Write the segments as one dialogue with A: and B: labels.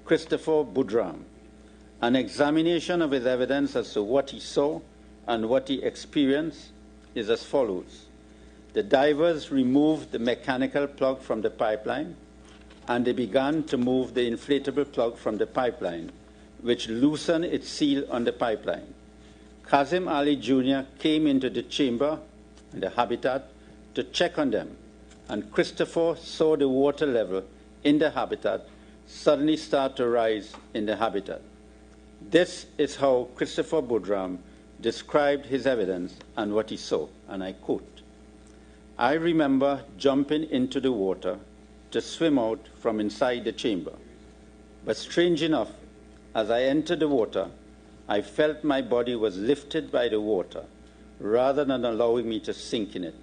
A: Christopher Boodram. An examination of his evidence as to what he saw and what he experienced is as follows. The divers removed the mechanical plug from the pipeline, and they began to move the inflatable plug from the pipeline, which loosened its seal on the pipeline. Kazim Ali Jr. came into the chamber, the habitat, to check on them, and Christopher saw the water level in the habitat suddenly start to rise in the habitat. This is how Christopher Boodram described his evidence and what he saw, and I quote, "I remember jumping into the water to swim out from inside the chamber. But strange enough, as I entered the water, I felt my body was lifted by the water rather than allowing me to sink in it.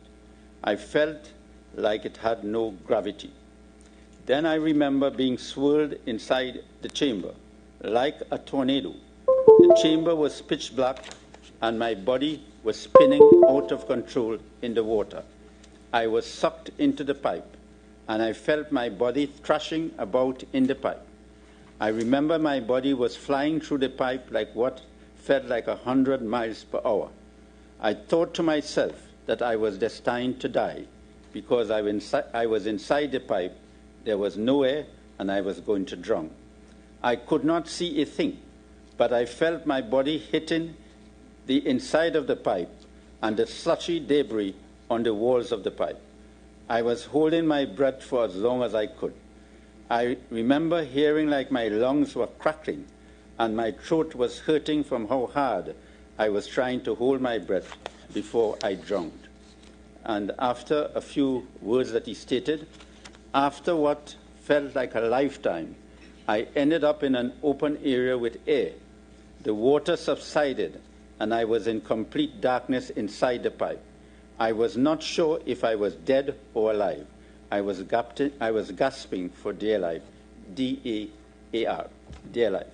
A: I felt like it had no gravity. Then I remember being swirled inside the chamber, like a tornado. The chamber was pitch black, and my body was spinning out of control in the water. I was sucked into the pipe, and I felt my body thrashing about in the pipe. I remember my body was flying through the pipe like what felt like 100 miles per hour. I thought to myself that I was destined to die because I was inside the pipe, there was no air, and I was going to drown. I could not see a thing, but I felt my body hitting the inside of the pipe and the slushy debris on the walls of the pipe. I was holding my breath for as long as I could. I remember hearing like my lungs were crackling and my throat was hurting from how hard I was trying to hold my breath before I drowned." And after a few words that he stated, "After what felt like a lifetime, I ended up in an open area with air. The water subsided, and I was in complete darkness inside the pipe. I was not sure if I was dead or alive. I was gasping for dear life." D-A-A-R, dear life.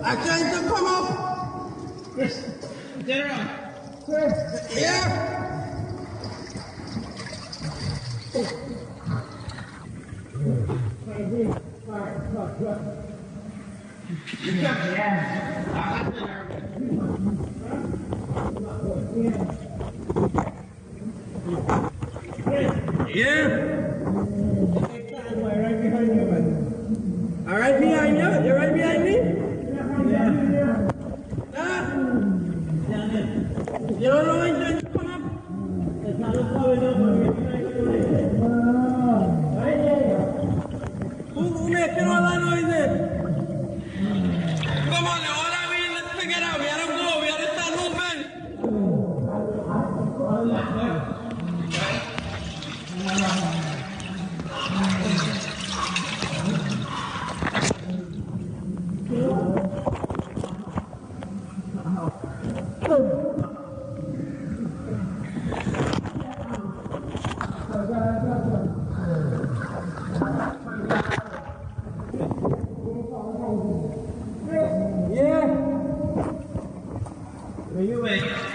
B: I'm trying to come up. General. Yeah. All right behind you? You're right behind me? Yeah. You don't know when you're come up? It's not going up. Who making all that noise? Come on, all that we let's figure it out. We gotta go. We gotta start moving.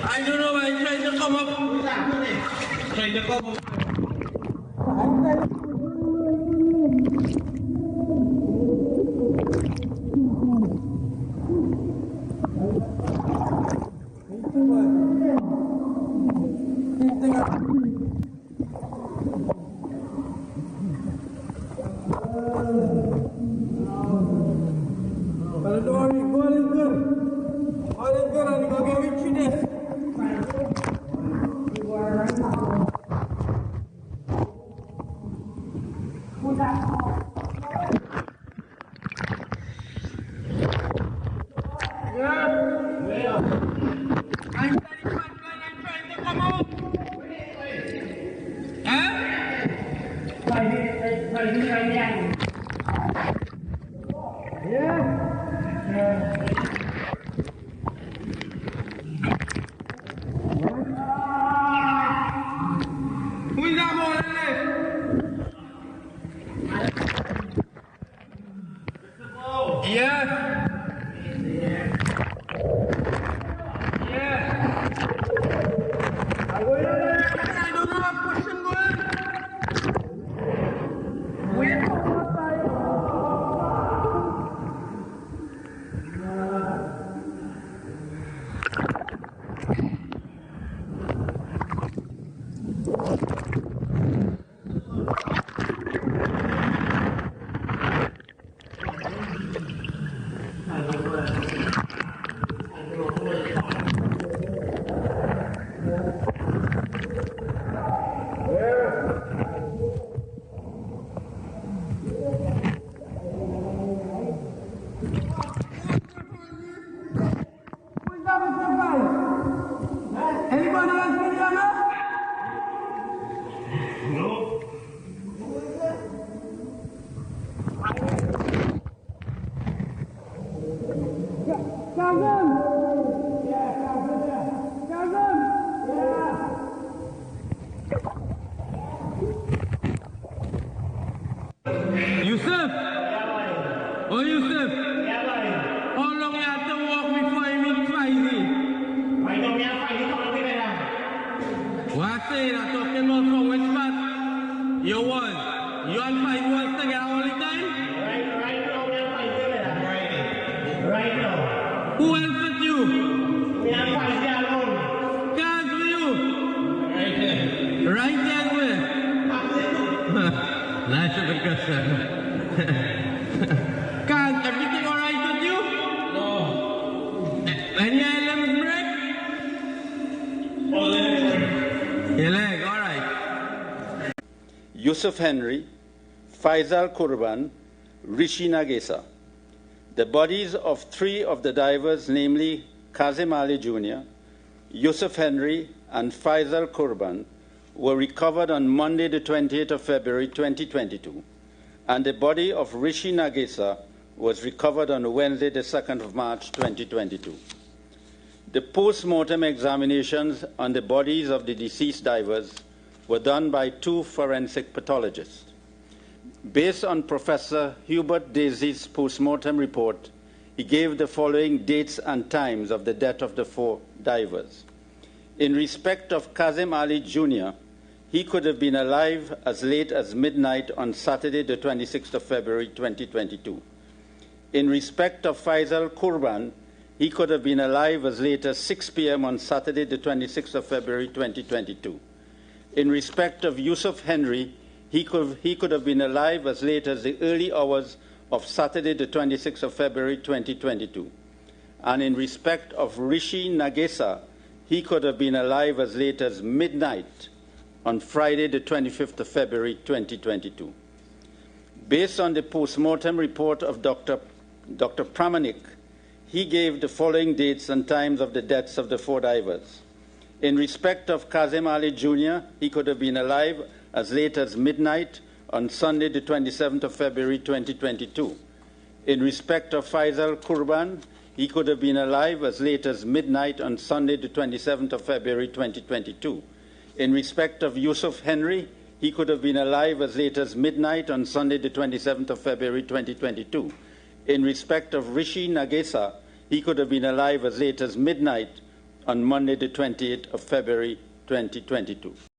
B: I don't know, I'm trying to come up. Trying to come up. But don't worry, all is good. All is good, and you're going to get through this. Yusuf! Oh, Yusuf! How long you have to walk before you meet Fyzal? What I say, I'm talking about from which part? You want? You and Fyzal was together all the time?
C: Right now.
B: Who else with you?
C: We are Fyzal alone.
B: Cars with you?
C: Right there.
B: Right there where? Nice of a question. Cars, everything alright with you?
C: No.
B: Any items break?
C: All the way.
B: Your leg, alright.
A: Yusuf Henry, Fyzal Kurban, Rishi Nagassar. The bodies of 3 of the divers, namely Kazim Ali Jr., Yusuf Henry, and Fyzal Kurban, were recovered on Monday, the 28th of February 2022, and the body of Rishi Nagassar was recovered on Wednesday, the 2nd of March 2022. The post-mortem examinations on the bodies of the deceased divers were done by 2 forensic pathologists. Based on Professor Hubert Daisy's post-mortem report, he gave the following dates and times of the death of the 4 divers. In respect of Kazim Ali Jr., he could have been alive as late as midnight on Saturday, the 26th of February 2022. In respect of Fyzal Kurban, he could have been alive as late as 6 p.m. on Saturday, the 26th of February 2022. In respect of Yusuf Henry, he could have been alive as late as the early hours of Saturday, the 26th of February 2022. And in respect of Rishi Nagassar, he could have been alive as late as midnight on Friday, the 25th of February 2022. Based on the post-mortem report of Dr. Pramanik, he gave the following dates and times of the deaths of the 4 divers. In respect of Kazim Ali Jr., he could have been alive as late as midnight on Sunday, the 27th of February 2022. In respect of Fyzal Kurban, he could have been alive as late as midnight on Sunday, the 27th of February 2022. In respect of Yusuf Henry, he could have been alive as late as midnight on Sunday, the 27th of February 2022. In respect of Rishi Nagassar, he could have been alive as late as midnight on Monday, the 28th of February 2022.